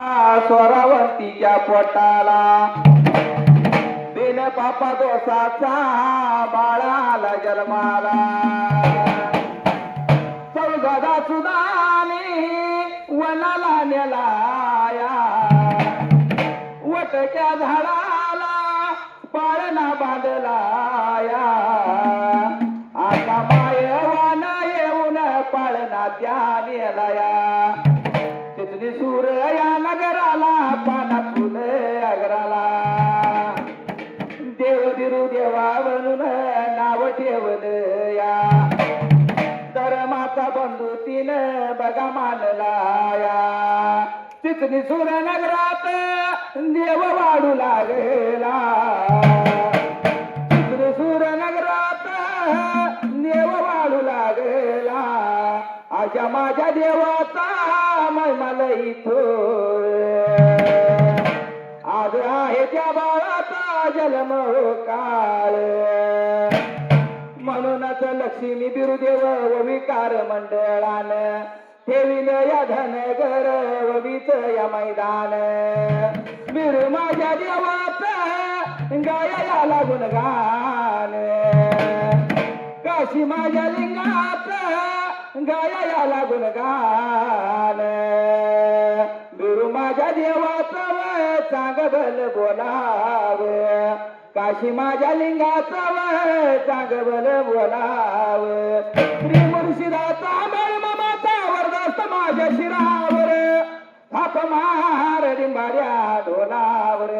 स्वरावंतीच्या पोटाला बिन पापा दोषाचा बाळाला जन्माला चौगदा सुदानी वनाला नेलाया वटक्या झाडाला पाळणा बांधलाया आता मायवान येऊन पाळणा त्या नेलाया तिथली सूर या नगराला पानात फुले अगराला देव दिरू देवा म्हणून नाव ठेवल या धर्माचा बंधू तीन बघा मानला या तिथली सूर नगरात देव वाढू लागला तिथली सूर नगरात देव वाढू लागला आजा माझ्या देवाचा महिमाला इथं आज आहे त्या बाळाचा जन्म काळ म्हणूनच लक्ष्मी बिरुदेव व विकार मंडळान ठेविल या धनगर ववीच या मैदान बिरु माझ्या देवाचा गाया लागून गान काशी माझ्या लिंगाचा गाया लागून गान बिरु माझ्या देवाचा चांगल बोलाव काशी माझ्या लिंगाचा चांगल बोलाव श्री मुर्शिदाचा मळमामाचा वरदास्त माझ्या शिरावर थाप मार डिंबाऱ्या ढोलावर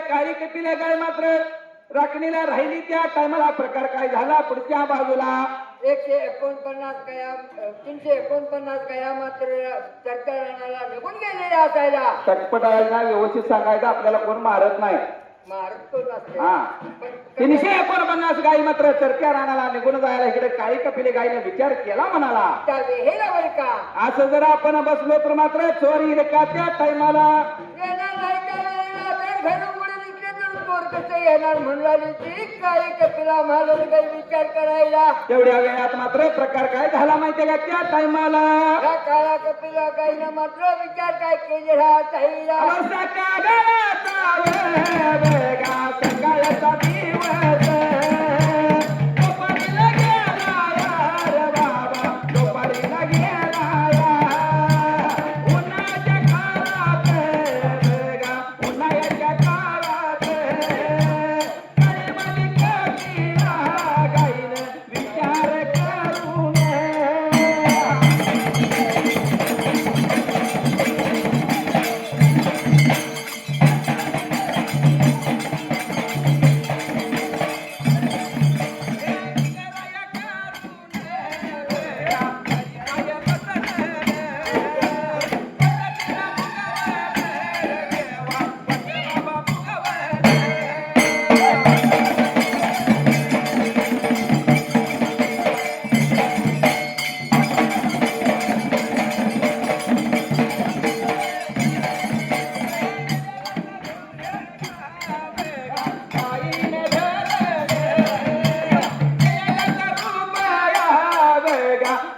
काळी कपिला गाय मात्र राखणीला राहिली त्या टायमाला प्रकार काय झाला पुढच्या बाजूला 149 गाया 349 गाया मात्र सरकारला निघून गेलेल्या असायला चटपटायला व्यवस्थित सांगायचं आपल्याला कोण मारत नाही मारतोच असते हा पण 349 गायी मात्र चरत्या रानाला निघून जायला इकडे काळी कपिले गायीने विचार केला म्हणाला त्या वेळेला बरं का असं जर आपण बसलो तर मात्र चोरी का त्या टायमाला येणार नाही त्या वेळेला तर घरून मुळे निघले तर चोर कसं येणार म्हणून ती काळी कपिला महाजन काही विचार करायला तेवढ्या वेळात मात्र प्रकार काय झाला माहितीये का त्या टायमाला या काळ्या कपिला गाईनं मात्र विचार काय केले हा ताईला सकाळचा वेगा सकाळचा दिवस दुपारीला गेला यार बाबा दुपारीला गेला उन्हाच्या काळात वेगा उन्हाळ्याच्या काळात गरीबाची कपिला गाईनं विचार करून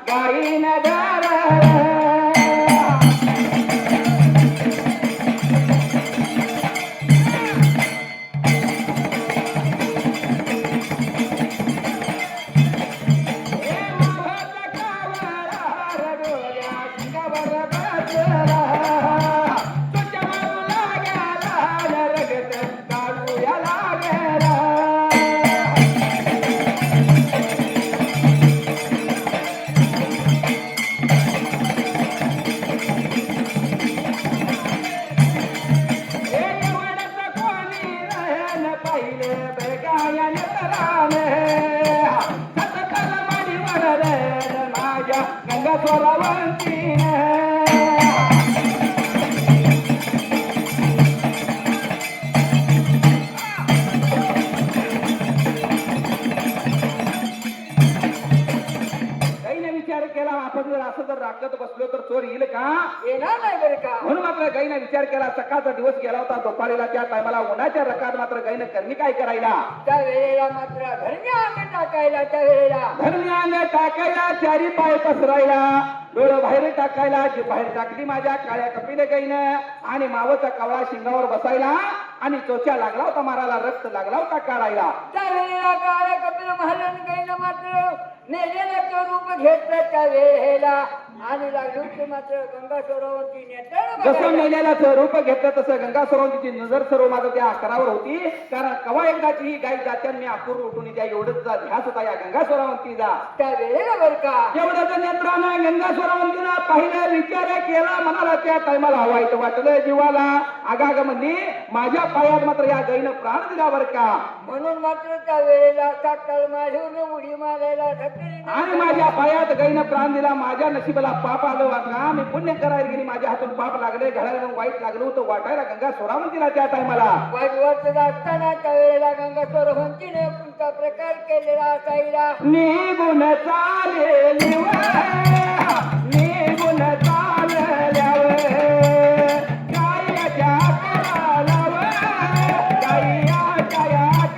गाईनं माझ्या गंगा स्वरावंतीने गाईने विचार केला आपण जर असं जर राखत बसलो तर चोर येईल का येणार नाही बरं का म्हणून मात्र गाईने विचार केला सकाळचा दिवस गेला होता दुपारीला त्या टायमाला उन्हाच्या रकात मात्र गाईनं करणी काय करायला त्या वेळेला मात्र धरण्या अंग टाकायला त्या वेळेला धरण्याने टाकायला चारी पाय पसरायला डोळं बाहेर टाकायला जी बाहेर टाकली माझ्या काळ्या कपिले गाईनं आणि मावचा कावळा शिंगावर बसायला आणि चोच्या लागला होता मारायला रक्त लागला होता काढायला त्या वेळेला काळ्या कपिल महाजन गाईनं मात्र नेलेलं रूप घेतलं त्या वेळेला आणि लागलं ते मात्र गंगा सरोवरची जसं मेलेल्याचं रूप घेतलं तसं गंगा सरोवरची नजर सर्व माझं त्या आकारावर होती कारण कवा एकदाची ही गाय जात्या मी अपूर्व उठून त्या एवढंच ध्यास होता या गंगा सरोवरतीचा त्या वेळेला बर का एवढंच नेत्रानं गंगा सरोवरतीनं पाहिलं विचार केला मनाला त्या टायमाला वाईट वाटलं जीवाला आगाग म्हणजे माझ्या पायात मात्र या गायीनं प्राण दिला बर का म्हणून मात्र त्या वेळेला साखर माझून उडी मारायला आणि माझ्या पायात गायीनं प्राण दिला माझ्या नशिबाला पाप आलं वाटला मी पुण्य करायला गेली माझ्या हातून पाप लागले घडायला वाईट लागलं होतं वाटायला गंगा सोरावंतीला त्या टायमाला वाईट वाटत असताना त्या वेळेला गंगा सोरावंतीने कोणता प्रकार केलेला असायला निघून चालेली निघून चालल्यावर गायच्या करालावर गायच्या करालावर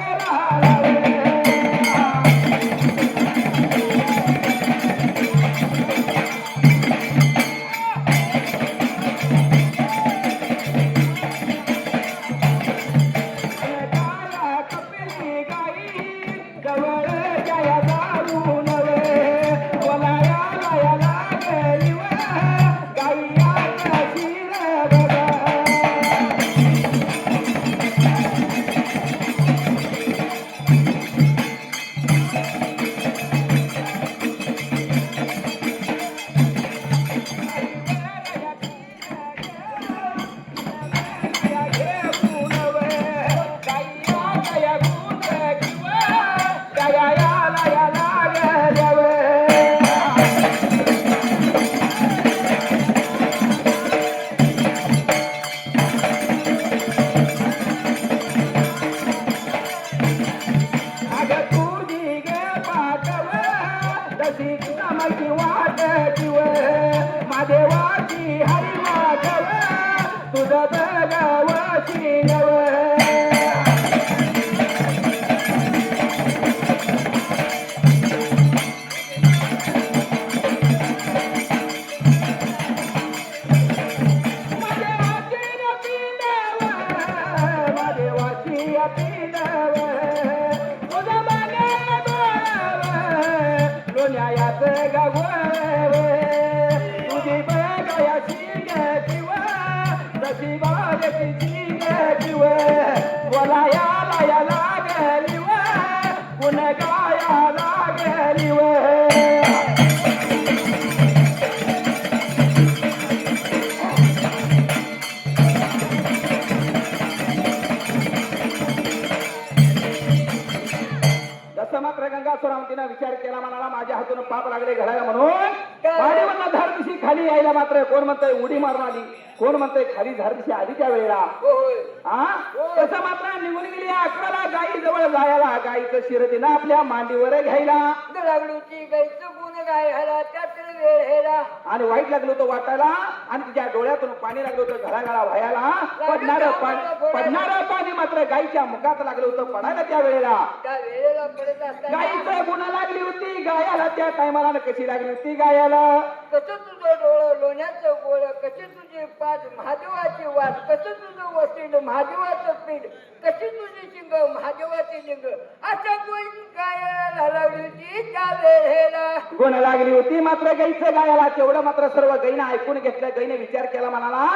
जवळ जया जाऊन रे बोलाया तुझं दगावाची नव तसं मात्र गंगासुरावतीनं विचार केला म्हणाला माझ्या हातून पाप लागले घडायला म्हणून वाडीवरला धार दिशी खाली यायला मात्र कोण म्हणतंय उडी मारून आली कोण म्हणतंय खाली धार दिशी आली त्या वेळेला हा तसं मात्र निघून गेली 11ला गाई जवळ जायला गाईचं शिर तिनं आपल्या मांडीवर घ्यायला लागलूची गाईचं गुण गाय ह्याला त्यात वेळ हेला आणि वाईट लागलो तो वाटायला आणि तिच्या डोळ्यातून पाणी लागलं होतं घळाघळा व्हायला पडणारं पाणी मात्र गाईच्या मुखात लागलं होतं पडायला त्या वेळेला त्या वेळेला पडत असताना गाईचं गुण लागली होती गायाला त्या टायमाला कशी लागली होती गायाला कसं तुझं डोळं लोण्याचं गोळ कशी तुझी पाच महादेवाची वाट कसं तुझं वसीड महादेवाचं पीठ कशी तुझी शिंग महादेवाची लिंग अशा गुण गायाला लावली होती त्या वेळेला गुण लागली होती मात्र गाईचं गायाला तेवढं मात्र सर्व गाईनं ऐकून घेतलं गाईने विचार केला म्हणाला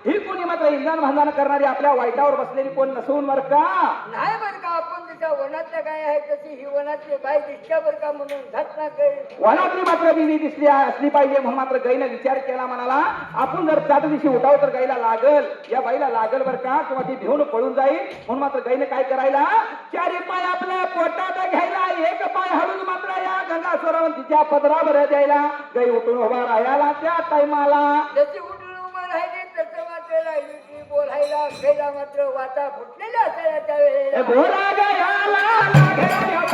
ही कोणी मात्र इंधन भांधन करणारी आपल्या वाईटावर बसलेली कोण नसून बर का नाही बर का आपण तिच्या वनातल्या गाय आहे तशी ही वनातली बाई दिसत्या बर का म्हणून घटना काही वनातली मात्र बिवी दिसली असली पाहिजे म्हणून मात्र गाईने विचार केला म्हणाला आपण जर चाट दिवशी उठाव तर गाईला लागल या बाईला लागल बर का किंवा ती भिवून पळून जाईल म्हणून मात्र गाईने काय करायला चारी पाय आपल्या पोटात घ्यायला एक पाय हळून मात्र या गंगासुरावरून तिच्या पदरावर द्यायला गाई उठून उभा राहायला त्या टायमाला जशी उठून उभं राहिली तसं मात्र राहिली बोलायला गेला मात्र वाता फुटलेला असायला त्यावेळेला बोला गयाला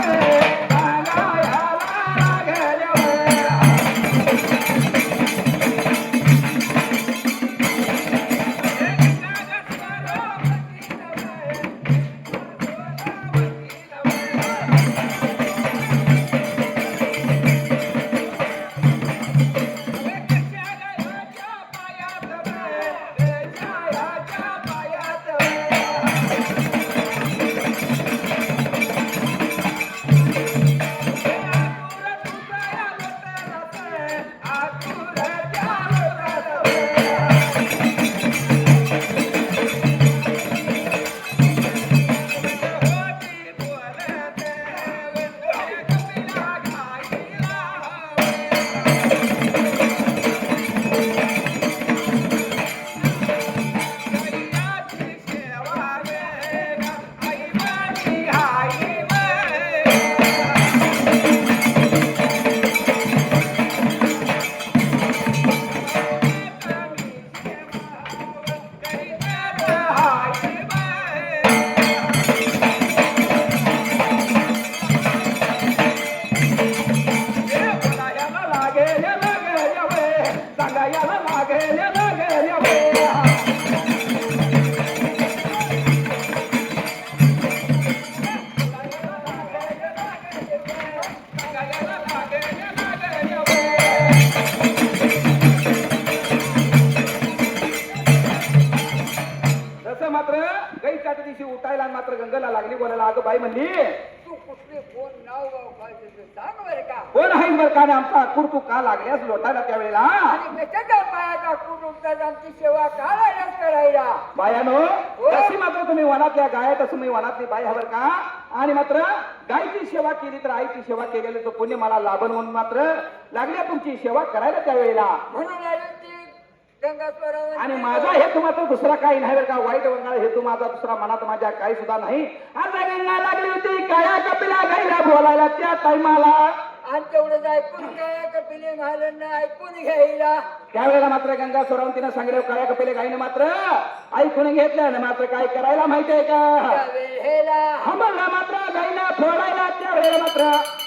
उठायला मात्र गंगेला लागली बोलायला अगं बाई म्हणली तू कुठले कोण नाव गाव काय त्याचं सांग बरं का कोण आहे बर का आमचा अक्रूर तू का लागल्यास लोटायला त्यावेळेला आणि कशाच्या पायाचा कुटुंबात आमची सेवा का लागल्यास करायला बायानो तशी मात्र तुम्ही वनातल्या गाय तसं तुम्ही वनातली बाई हवर का आणि मात्र गायची सेवा केली तर आईची सेवा केलेली तो पुण्य मला लाभन म्हणून मात्र लागल्या तुमची सेवा करायला त्यावेळेला म्हणून आली ती गंगास्वरावर आणि माझा हेतू मात्र दुसरा काही नाही बरं का वाईट वंगाळ हेतू माझा दुसरा मनात माझ्या काही सुद्धा नाही आता गंगा लागली होती काया कपिला गायला बोलायला त्या टायमाला आणि तेवढंच ऐकून काय कपिले महाराजांना ऐकून घ्यायला त्यावेळेला मात्र गंगा तिनं सांगितलं काळ्या कपिले गायने मात्र ऐकून घेतलं आणि मात्र काय करायला माहितीये का त्यावेळेला हमला मात्र गायला फोडायला त्यावेळेला मात्र